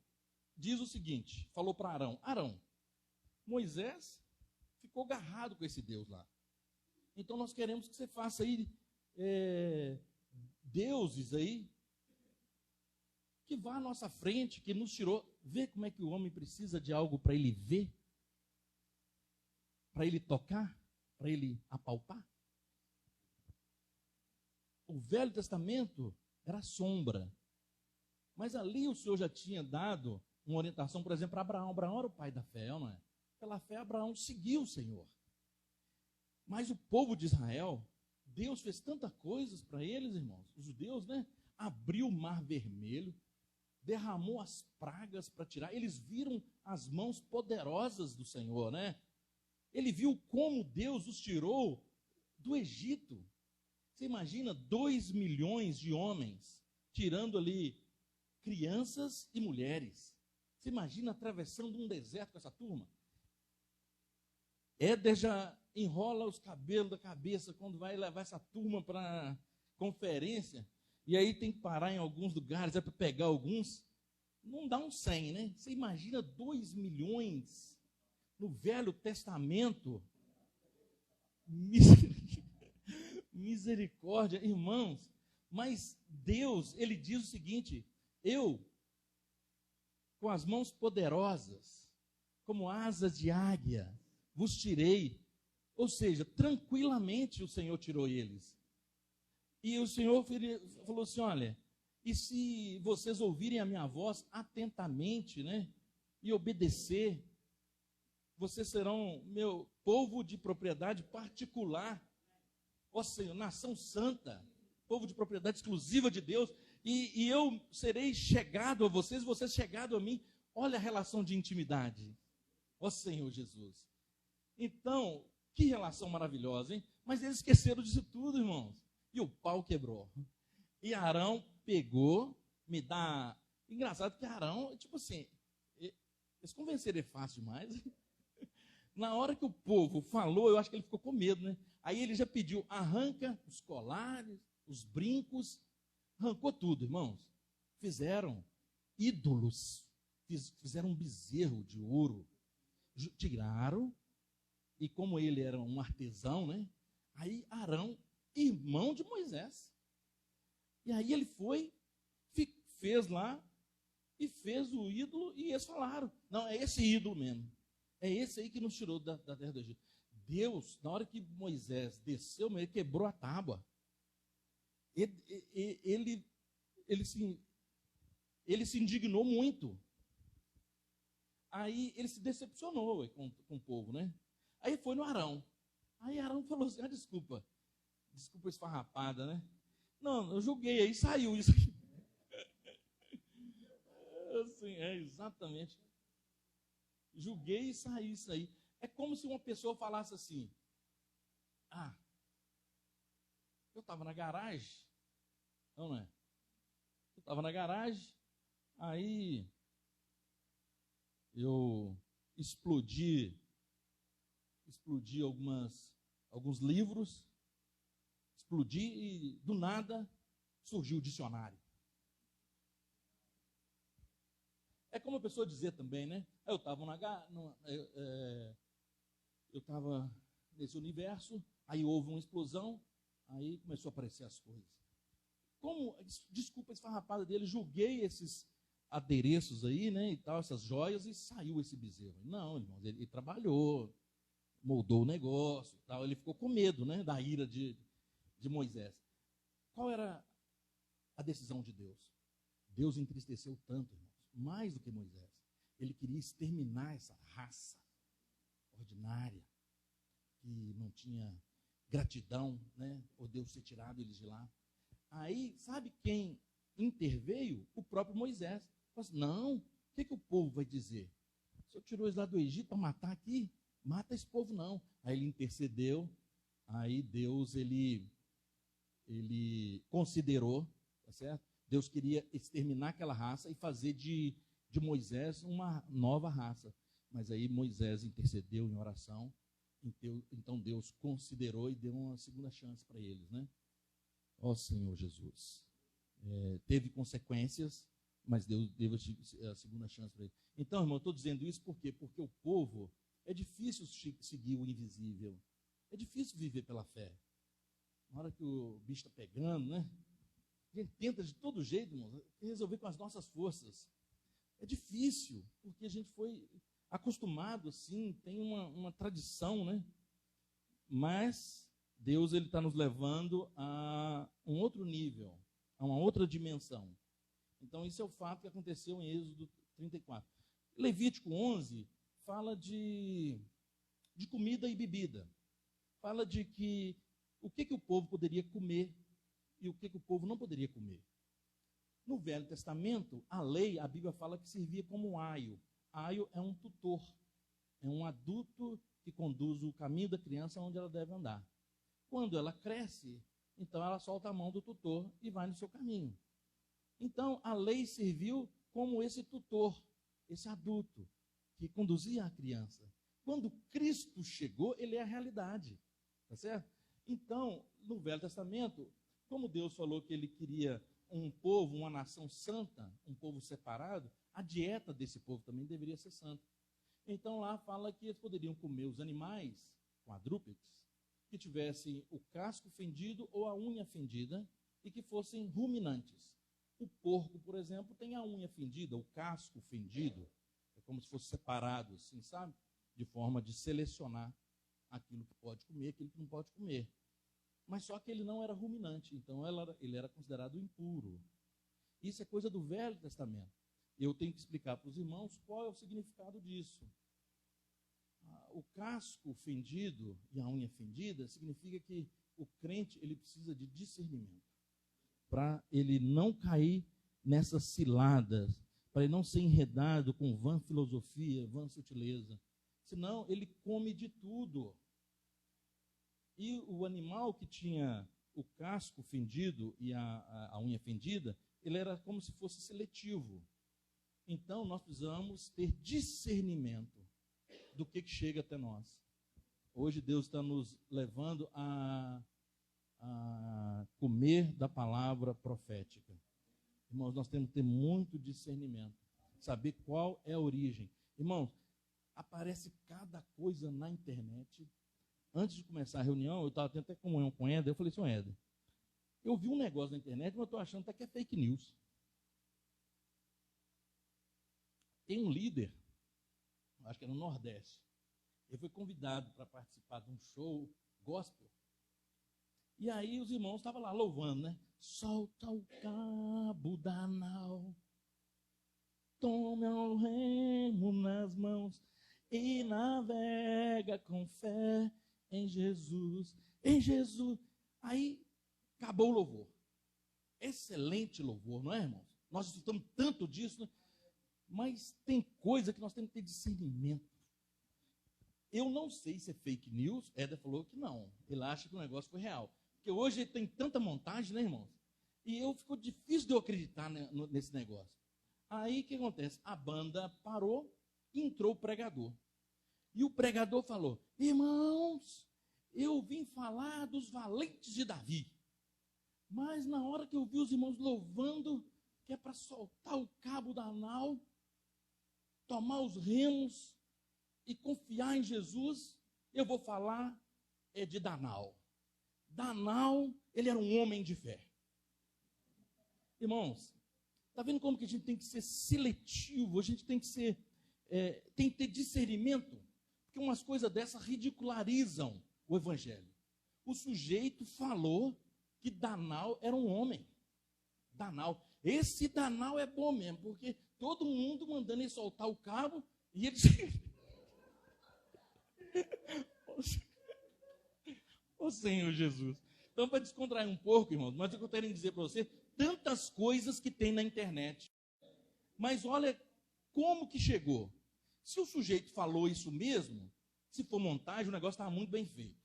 diz o seguinte, falou para Arão, Arão, Moisés ficou agarrado com esse Deus lá. Então nós queremos que você faça aí deuses aí, que vá à nossa frente, que nos tirou. Vê como é que o homem precisa de algo para ele ver, para ele tocar, para ele apalpar. O Velho Testamento era sombra. Mas ali o Senhor já tinha dado uma orientação, por exemplo, para Abraão. Abraão era o pai da fé, não é? Pela fé, Abraão seguiu o Senhor. Mas o povo de Israel, Deus fez tantas coisas para eles, irmãos. Os judeus, né? Abriu o mar vermelho, derramou as pragas para tirar. Eles viram as mãos poderosas do Senhor, né? Ele viu como Deus os tirou do Egito. Você imagina 2 milhões de homens tirando ali crianças e mulheres. Você imagina atravessando um deserto com essa turma? Éder já enrola os cabelos da cabeça quando vai levar essa turma para conferência. E aí tem que parar em alguns lugares, para pegar alguns. Não dá um 100, né? Você imagina 2 milhões no Velho Testamento. Misericórdia, irmãos. Mas Deus, ele diz o seguinte, eu, com as mãos poderosas, como asas de águia, vos tirei. Ou seja, tranquilamente o Senhor tirou eles. E o Senhor falou assim, olha, e se vocês ouvirem a minha voz atentamente, né, e obedecer, vocês serão meu povo de propriedade particular. Ó Senhor, nação santa, povo de propriedade exclusiva de Deus, e eu serei chegado a vocês, vocês chegado a mim. Olha a relação de intimidade. Ó Senhor Jesus. Então, que relação maravilhosa, hein? Mas eles esqueceram disso tudo, irmãos. E o pau quebrou. E Arão pegou, me dá... Engraçado que Arão, tipo assim, eles convenceram ele fácil demais. Na hora que o povo falou, eu acho que ele ficou com medo, né? Aí ele já pediu, arranca os colares, os brincos, arrancou tudo, irmãos. Fizeram ídolos, fizeram um bezerro de ouro, tiraram, e como ele era um artesão, né? Aí Arão, irmão de Moisés. E aí ele foi, fez lá, e fez o ídolo, e eles falaram, não, é esse ídolo mesmo. É esse aí que nos tirou da terra do Egito. Deus, na hora que Moisés desceu, ele quebrou a tábua. Ele se indignou muito. Aí ele se decepcionou com o povo, né? Aí foi no Arão. Aí Arão falou assim, desculpa esfarrapada, né? Não, eu julguei, aí saiu isso aqui. Assim, exatamente. Julguei e saiu isso aí. É como se uma pessoa falasse assim, eu estava na garagem, não é? Eu estava na garagem, aí eu explodi alguns livros, explodi e do nada surgiu o dicionário. É como a pessoa dizer também, né? Eu estava nesse universo, aí houve uma explosão, aí começou a aparecer as coisas. Desculpa a esfarrapada dele, julguei esses adereços aí, né, e tal, essas joias, e saiu esse bezerro. Não, irmãos, ele trabalhou, moldou o negócio e tal, ele ficou com medo, né, da ira de Moisés. Qual era a decisão de Deus? Deus entristeceu tanto, irmãos, mais do que Moisés. Ele queria exterminar essa raça ordinária, que não tinha gratidão, né, por Deus ter tirado eles de lá. Aí, sabe quem interveio? O próprio Moisés. Falou assim, não, o que o povo vai dizer? O Senhor tirou eles lá do Egito para matar aqui? Mata esse povo não. Aí ele intercedeu, aí Deus, ele considerou, tá certo? Deus queria exterminar aquela raça e fazer de Moisés uma nova raça. Mas aí Moisés intercedeu em oração, então Deus considerou e deu uma segunda chance para eles, né? Ó Senhor Jesus. Teve consequências, mas Deus deu a segunda chance para ele. Então, irmão, eu estou dizendo isso por quê? Porque o povo, é difícil seguir o invisível. É difícil viver pela fé. Na hora que o bicho está pegando, né? A gente tenta de todo jeito, irmão, resolver com as nossas forças. É difícil, porque a gente foi acostumado assim, tem uma tradição, né? Mas Deus está nos levando a um outro nível, a uma outra dimensão. Então, isso é o fato que aconteceu em Êxodo 34. Levítico 11 fala de comida e bebida. Fala de o que o povo poderia comer e o que o povo não poderia comer. No Velho Testamento, a lei, a Bíblia fala que servia como um aio. Aio é um tutor, é um adulto que conduz o caminho da criança onde ela deve andar. Quando ela cresce, então ela solta a mão do tutor e vai no seu caminho. Então, a lei serviu como esse tutor, esse adulto, que conduzia a criança. Quando Cristo chegou, ele é a realidade. Tá certo? Então, no Velho Testamento, como Deus falou que ele queria um povo, uma nação santa, um povo separado, a dieta desse povo também deveria ser santa. Então, lá fala que eles poderiam comer os animais quadrúpedes, que tivessem o casco fendido ou a unha fendida e que fossem ruminantes. O porco, por exemplo, tem a unha fendida, o casco fendido, é como se fosse separado, assim, sabe? De forma de selecionar aquilo que pode comer, aquilo que não pode comer. Mas só que ele não era ruminante, então ele era considerado impuro. Isso é coisa do Velho Testamento. Eu tenho que explicar para os irmãos qual é o significado disso. O casco fendido e a unha fendida significa que o crente ele precisa de discernimento para ele não cair nessas ciladas, para ele não ser enredado com vã filosofia, vã sutileza. Senão ele come de tudo. E o animal que tinha o casco fendido e a unha fendida, ele era como se fosse seletivo. Então nós precisamos ter discernimento do que chega até nós. Hoje Deus está nos levando a comer da palavra profética. Irmãos, nós temos que ter muito discernimento, saber qual é a origem. Irmãos, aparece cada coisa na internet. Antes de começar a reunião, eu estava tendo até comunhão com o Éder, eu falei assim, Éder, eu vi um negócio na internet, mas eu estou achando até que é fake news. Tem um líder, acho que é no Nordeste, ele foi convidado para participar de um show gospel. E aí os irmãos estavam lá louvando, né? Solta o cabo da nau, tome ao remo na as mãos e navega com fé em Jesus. Em Jesus. Aí acabou o louvor. Excelente louvor, não é, irmãos? Nós escutamos tanto disso, né? Mas tem coisa que nós temos que ter discernimento. Eu não sei se é fake news. Éder falou que não. Ele acha que o negócio foi real. Porque hoje tem tanta montagem, né, irmãos? E ficou difícil de eu acreditar nesse negócio. Aí o que acontece? A banda parou e entrou o pregador. E o pregador falou: irmãos, eu vim falar dos valentes de Davi. Mas na hora que eu vi os irmãos louvando, que é para soltar o cabo da nau, tomar os remos e confiar em Jesus, eu vou falar de Danal. Danal, ele era um homem de fé. Irmãos, está vendo como que a gente tem que ser seletivo, a gente tem que ser, tem que ter discernimento, porque umas coisas dessas ridicularizam o evangelho. O sujeito falou que Danal era um homem. Danal. Esse Danal é bom mesmo, porque todo mundo mandando ele soltar o cabo e ele... Ô Senhor Jesus. Então, para descontrair um pouco, irmãos, mas eu quero dizer para você, tantas coisas que tem na internet. Mas olha como que chegou. Se o sujeito falou isso mesmo, se for montagem, o negócio estava muito bem feito.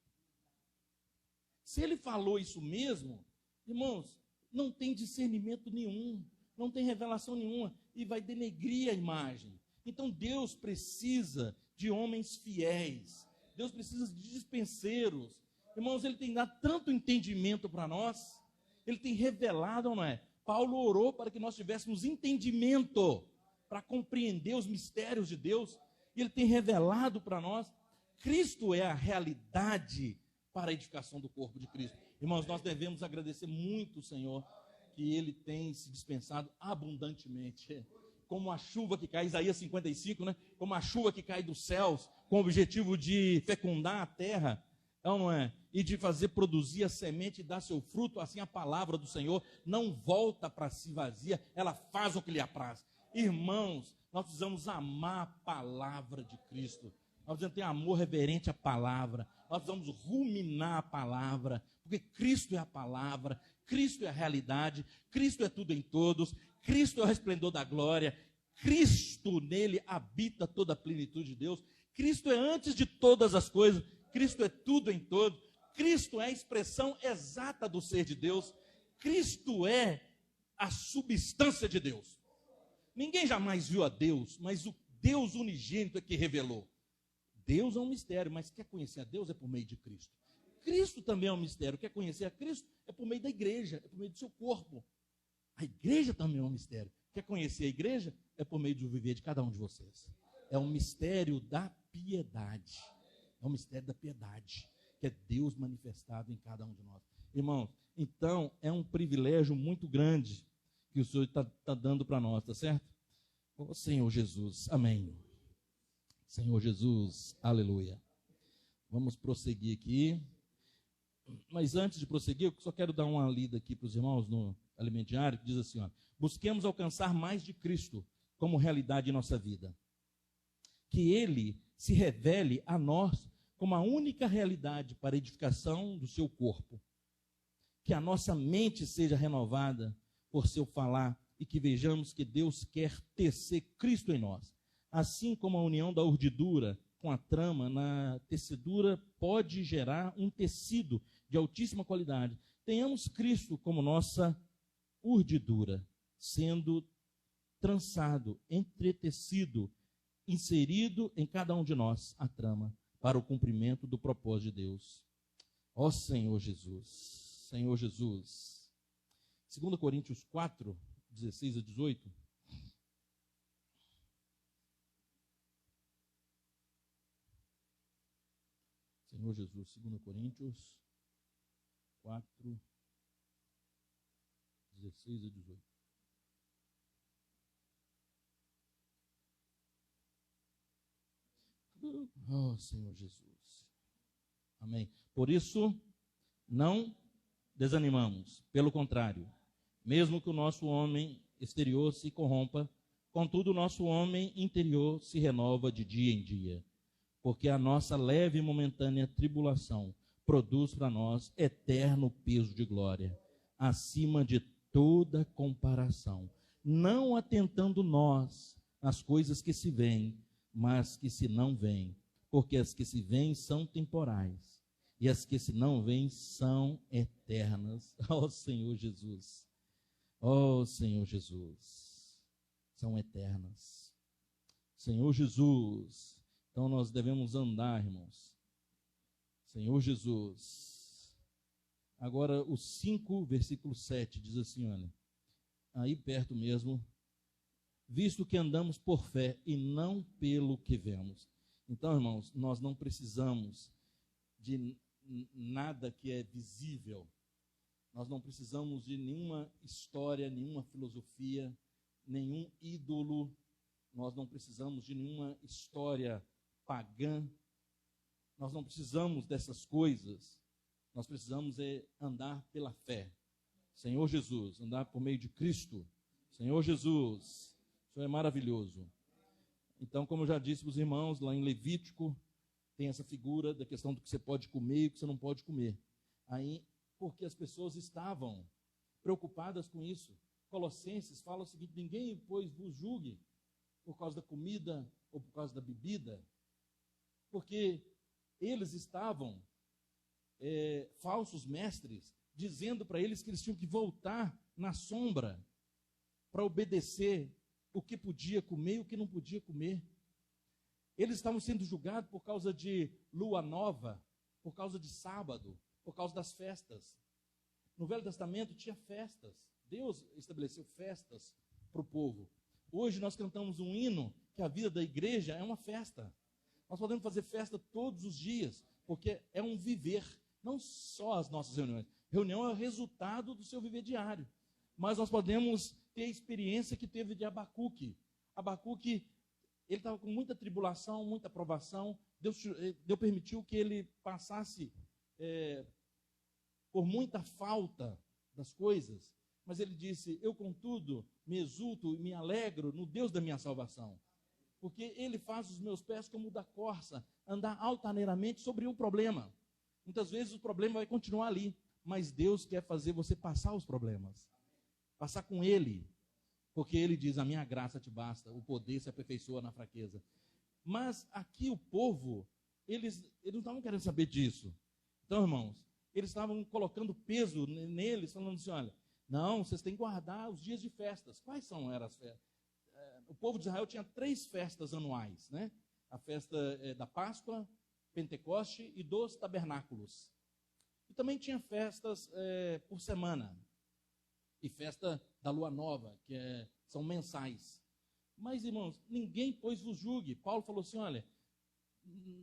Se ele falou isso mesmo, irmãos, não tem discernimento nenhum, não tem revelação nenhuma, e vai denegrir a imagem. Então Deus precisa de homens fiéis, Deus precisa de dispenseiros. Irmãos, Ele tem dado tanto entendimento para nós, Ele tem revelado, ou não é? Paulo orou para que nós tivéssemos entendimento, para compreender os mistérios de Deus, e Ele tem revelado para nós. Cristo é a realidade para a edificação do corpo de Cristo. Irmãos, nós devemos agradecer muito o Senhor, que Ele tem se dispensado abundantemente, como a chuva que cai, Isaías 55, né? Como a chuva que cai dos céus, com o objetivo de fecundar a terra, não é? E de fazer produzir a semente e dar seu fruto, assim a palavra do Senhor não volta para si vazia, ela faz o que lhe apraz. Irmãos, nós precisamos amar a palavra de Cristo, nós precisamos ter amor reverente à palavra, nós precisamos ruminar a palavra, porque Cristo é a palavra, Cristo é a realidade, Cristo é tudo em todos, Cristo é o resplendor da glória, Cristo, nele habita toda a plenitude de Deus, Cristo é antes de todas as coisas, Cristo é tudo em todos, Cristo é a expressão exata do ser de Deus, Cristo é a substância de Deus. Ninguém jamais viu a Deus, mas o Deus unigênito é que revelou. Deus é um mistério, mas quer conhecer a Deus é por meio de Cristo. Cristo também é um mistério, quer conhecer a Cristo é por meio da igreja, é por meio do seu corpo. A igreja também é um mistério, quer conhecer a igreja é por meio do viver de cada um de vocês. É um mistério da piedade, é um mistério da piedade, que é Deus manifestado em cada um de nós. Irmãos, então é um privilégio muito grande que o Senhor está dando para nós, tá certo? Ô Senhor Jesus, amém. Senhor Jesus, aleluia. Vamos prosseguir aqui. Mas antes de prosseguir, eu só quero dar uma lida aqui para os irmãos no Alimento Diário, que diz assim, ó: busquemos alcançar mais de Cristo como realidade em nossa vida. Que Ele se revele a nós como a única realidade para a edificação do seu corpo. Que a nossa mente seja renovada por seu falar e que vejamos que Deus quer tecer Cristo em nós. Assim como a união da urdidura com a trama na tecedura pode gerar um tecido de altíssima qualidade, tenhamos Cristo como nossa urdidura, sendo trançado, entretecido, inserido em cada um de nós a trama, para o cumprimento do propósito de Deus. Ó Senhor Jesus, Senhor Jesus. 2 Coríntios 4, 16 a 18. Senhor Jesus, 2 Coríntios 4, 16 a 18. Oh, Senhor Jesus. Amém. Por isso, não desanimamos. Pelo contrário, mesmo que o nosso homem exterior se corrompa, Contudo, o nosso homem interior se renova de dia em dia, porque a nossa leve e momentânea tribulação produz para nós eterno peso de glória, acima de toda comparação, não atentando nós nas coisas que se veem, mas que se não veem, porque as que se veem são temporais, e as que se não veem são eternas. Ó Senhor Jesus, ó Senhor Jesus, são eternas. Senhor Jesus, então nós devemos andar, irmãos. Senhor Jesus. Agora o 5, versículo 7, diz assim, olha, aí perto mesmo, visto que andamos por fé e não pelo que vemos. Então, irmãos, nós não precisamos de nada que é visível. Nós não precisamos de nenhuma história, nenhuma filosofia, nenhum ídolo. Nós não precisamos de nenhuma história pagã. Nós não precisamos dessas coisas. Nós precisamos andar pela fé. Senhor Jesus, andar por meio de Cristo. Senhor Jesus, o Senhor é maravilhoso. Então, como eu já disse para os irmãos, lá em Levítico, tem essa figura da questão do que você pode comer e o que você não pode comer. Aí, porque as pessoas estavam preocupadas com isso. Colossenses fala o seguinte: ninguém, pois, vos julgue por causa da comida ou por causa da bebida, porque eles estavam, falsos mestres, dizendo para eles que eles tinham que voltar na sombra para obedecer o que podia comer e o que não podia comer. Eles estavam sendo julgados por causa de lua nova, por causa de sábado, por causa das festas. No Velho Testamento tinha festas. Deus estabeleceu festas para o povo. Hoje nós cantamos um hino que a vida da igreja é uma festa. Nós podemos fazer festa todos os dias, porque é um viver, não só as nossas reuniões. Reunião é o resultado do seu viver diário. Mas nós podemos ter a experiência que teve de Abacuque. Abacuque, ele estava com muita tribulação, muita provação. Deus permitiu que ele passasse por muita falta das coisas. Mas ele disse: eu, contudo, me exulto e me alegro no Deus da minha salvação. Porque ele faz os meus pés como o da corça, andar altaneiramente sobre um problema. Muitas vezes o problema vai continuar ali, mas Deus quer fazer você passar os problemas. Passar com Ele. Porque Ele diz: a minha graça te basta, o poder se aperfeiçoa na fraqueza. Mas aqui o povo, eles não estavam querendo saber disso. Então, irmãos, eles estavam colocando peso neles, falando assim: olha, não, vocês têm que guardar os dias de festas. Quais eram as festas? O povo de Israel tinha 3 festas anuais, né? A festa da Páscoa, Pentecoste e dos Tabernáculos. E também tinha festas por semana. E festa da Lua Nova, que são mensais. Mas, irmãos, ninguém, pois, vos julgue. Paulo falou assim: olha,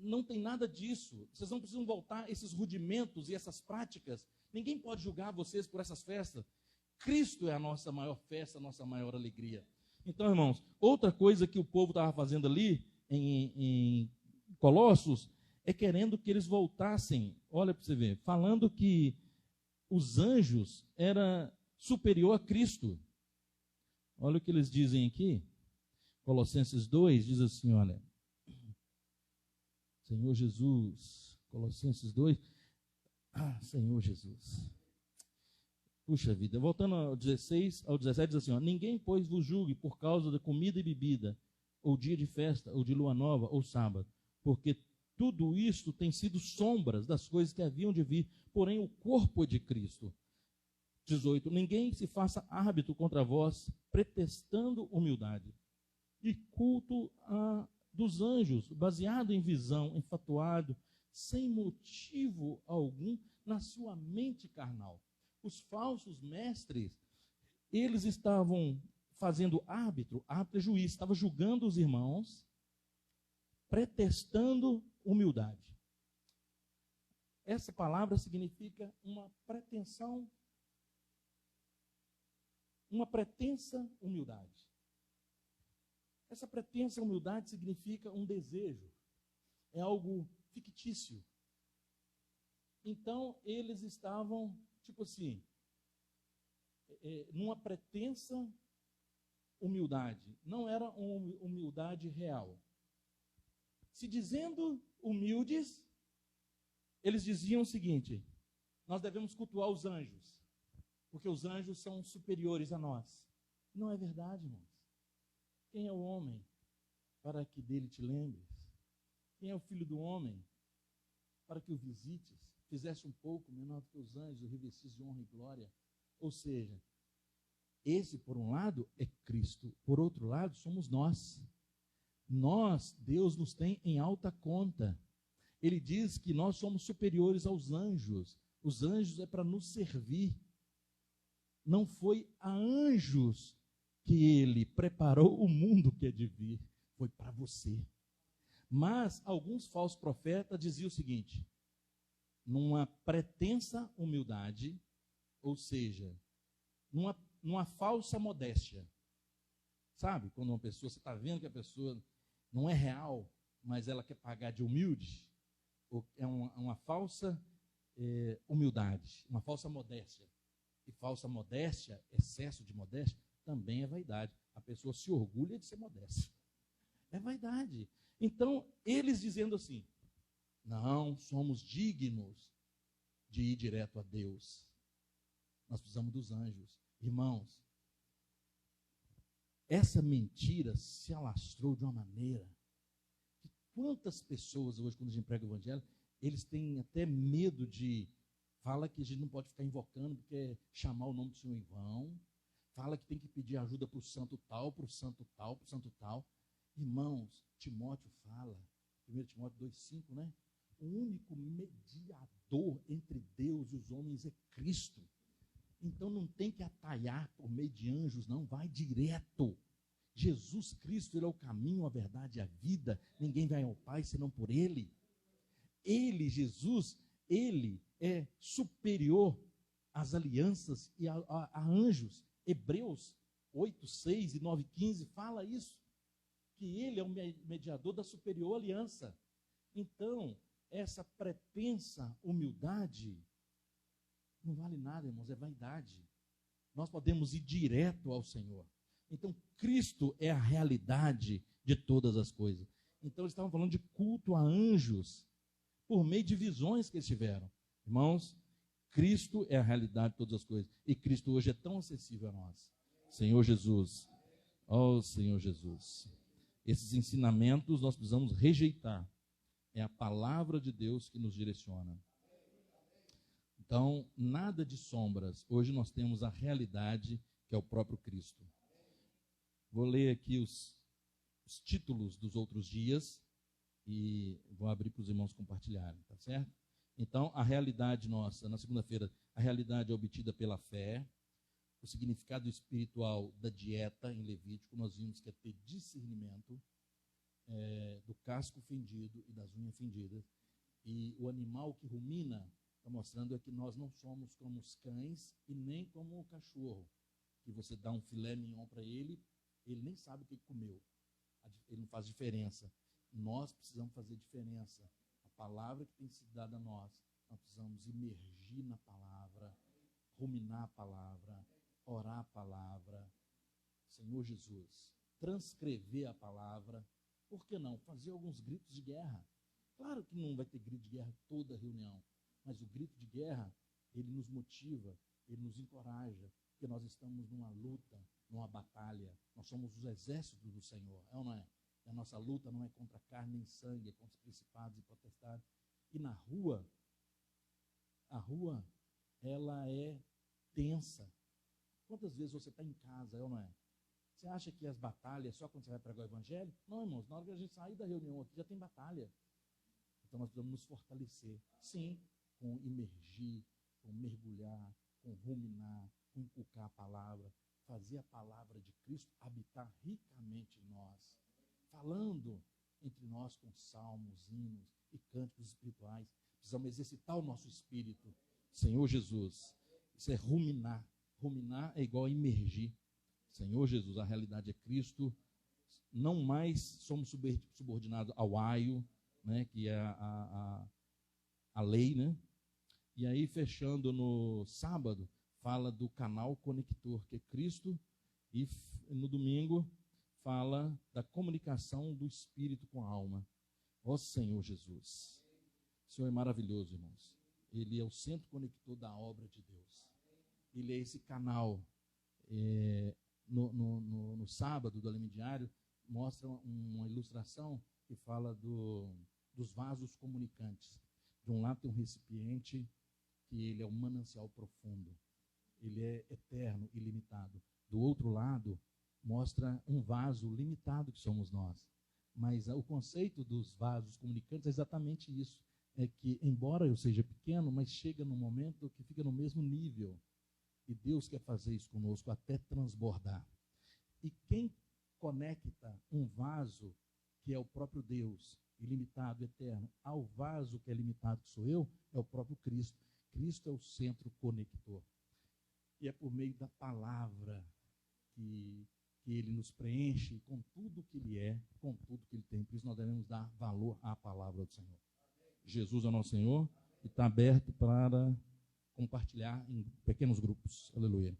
não tem nada disso. Vocês não precisam voltar a esses rudimentos e essas práticas. Ninguém pode julgar vocês por essas festas. Cristo é a nossa maior festa, a nossa maior alegria. Então, irmãos, outra coisa que o povo estava fazendo ali em Colossos é querendo que eles voltassem, olha para você ver, falando que os anjos eram superior a Cristo. Olha o que eles dizem aqui. Colossenses 2 diz assim, olha, Senhor Jesus, Colossenses 2, Senhor Jesus. Puxa vida, voltando ao 16, ao 17, diz assim, ó, ninguém, pois, vos julgue por causa da comida e bebida, ou dia de festa, ou de lua nova, ou sábado, porque tudo isto tem sido sombras das coisas que haviam de vir, porém o corpo é de Cristo. 18, ninguém se faça árbitro contra vós, pretextando humildade, e culto dos anjos, baseado em visão, enfatuado, sem motivo algum na sua mente carnal. Os falsos mestres, eles estavam fazendo árbitro é juiz, estava julgando os irmãos, pretextando humildade. Essa palavra significa uma pretensão, uma pretensa humildade. Essa pretensa humildade significa um desejo, é algo fictício. Então, eles estavam, tipo assim, numa pretensa humildade, não era uma humildade real. Se dizendo humildes, eles diziam o seguinte: nós devemos cultuar os anjos, porque os anjos são superiores a nós. Não é verdade, irmãos. Quem é o homem para que dele te lembres? Quem é o filho do homem para que o visites? Fizesse um pouco menor do que os anjos, o revestisse de honra e glória. Ou seja, esse, por um lado, é Cristo. Por outro lado, somos nós. Nós, Deus nos tem em alta conta. Ele diz que nós somos superiores aos anjos. Os anjos é para nos servir. Não foi a anjos que ele preparou o mundo que é de vir. Foi para você. Mas alguns falsos profetas diziam o seguinte: numa pretensa humildade, ou seja, numa falsa modéstia. Sabe, quando uma pessoa, você está vendo que a pessoa não é real, mas ela quer pagar de humilde, é uma falsa humildade, uma falsa modéstia. E falsa modéstia, excesso de modéstia, também é vaidade. A pessoa se orgulha de ser modesta. É vaidade. Então, eles dizendo assim: não somos dignos de ir direto a Deus. Nós precisamos dos anjos. Irmãos, essa mentira se alastrou de uma maneira que quantas pessoas hoje, quando a gente prega o evangelho, eles têm até medo de... Fala que a gente não pode ficar invocando, porque é chamar o nome do Senhor em vão. Fala que tem que pedir ajuda para o santo tal, para o santo tal, para o santo tal. Irmãos, Timóteo fala, 1 Timóteo 2,5, né? O único mediador entre Deus e os homens é Cristo. Então não tem que atalhar por meio de anjos, não, vai direto. Jesus Cristo, Ele é o caminho, a verdade e a vida. Ninguém vai ao Pai senão por Ele. Ele, Jesus, Ele é superior às alianças e a anjos. Hebreus 8, 6 e 9, 15 fala isso. Que Ele é o mediador da superior aliança. Então, essa pretensa humildade não vale nada, irmãos, é vaidade. Nós podemos ir direto ao Senhor. Então, Cristo é a realidade de todas as coisas. Então, eles estavam falando de culto a anjos, por meio de visões que eles tiveram. Irmãos, Cristo é a realidade de todas as coisas. E Cristo hoje é tão acessível a nós. Senhor Jesus, ó Senhor Jesus. Esses ensinamentos nós precisamos rejeitar. É a palavra de Deus que nos direciona. Então, nada de sombras. Hoje nós temos a realidade que é o próprio Cristo. Vou ler aqui os títulos dos outros dias e vou abrir para os irmãos compartilharem, tá certo? Então, a realidade nossa, na segunda-feira, a realidade é obtida pela fé. O significado espiritual da dieta em Levítico, nós vimos que é ter discernimento do casco fendido e das unhas fendidas. E o animal que rumina, está mostrando é que nós não somos como os cães e nem como o cachorro, que você dá um filé mignon para ele, ele nem sabe o que comeu, ele não faz diferença. Nós precisamos fazer diferença. A palavra que tem sido dada a nós precisamos imergir na palavra, ruminar a palavra, orar a palavra. Senhor Jesus, transcrever a palavra, por que não? Fazer alguns gritos de guerra. Claro que não vai ter grito de guerra toda reunião, mas o grito de guerra, ele nos motiva, ele nos encoraja, porque nós estamos numa luta, numa batalha. Nós somos os exércitos do Senhor, é ou não é? A nossa luta não é contra carne nem sangue, é contra os principados e potestades. E na rua, a rua, ela é tensa. Quantas vezes você está em casa, é ou não é? Você acha que as batalhas só quando você vai pregar o evangelho? Não, irmãos, na hora que a gente sair da reunião aqui já tem batalha. Então nós precisamos nos fortalecer, sim, com imergir, com mergulhar, com ruminar, com inculcar a palavra, fazer a palavra de Cristo habitar ricamente em nós, falando entre nós com salmos, hinos e cânticos espirituais. Precisamos exercitar o nosso espírito. Senhor Jesus, isso é ruminar. Ruminar é igual a imergir. Senhor Jesus, a realidade é Cristo. Não mais somos subordinados ao aio, né, que é a lei, né? E aí, fechando no sábado, fala do canal conector, que é Cristo E no domingo fala da comunicação do espírito com a alma. Ó Senhor Jesus. O Senhor é maravilhoso, irmãos. Ele é o centro conector da obra de Deus. Ele é esse canal. No sábado do Além Diário, mostra uma ilustração que fala dos vasos comunicantes. De um lado tem um recipiente que ele é um manancial profundo. Ele é eterno, ilimitado. Do outro lado, mostra um vaso limitado que somos nós. Mas o conceito dos vasos comunicantes é exatamente isso. É que, embora eu seja pequeno, mas chega num momento que fica no mesmo nível. E Deus quer fazer isso conosco até transbordar. E quem conecta um vaso, que é o próprio Deus, ilimitado, eterno, ao vaso que é limitado, que sou eu, é o próprio Cristo. Cristo é o centro conector. E é por meio da palavra que Ele nos preenche com tudo que Ele é, com tudo que Ele tem. Por isso nós devemos dar valor à palavra do Senhor. Jesus é o nosso Senhor e está aberto para compartilhar em pequenos grupos. Aleluia.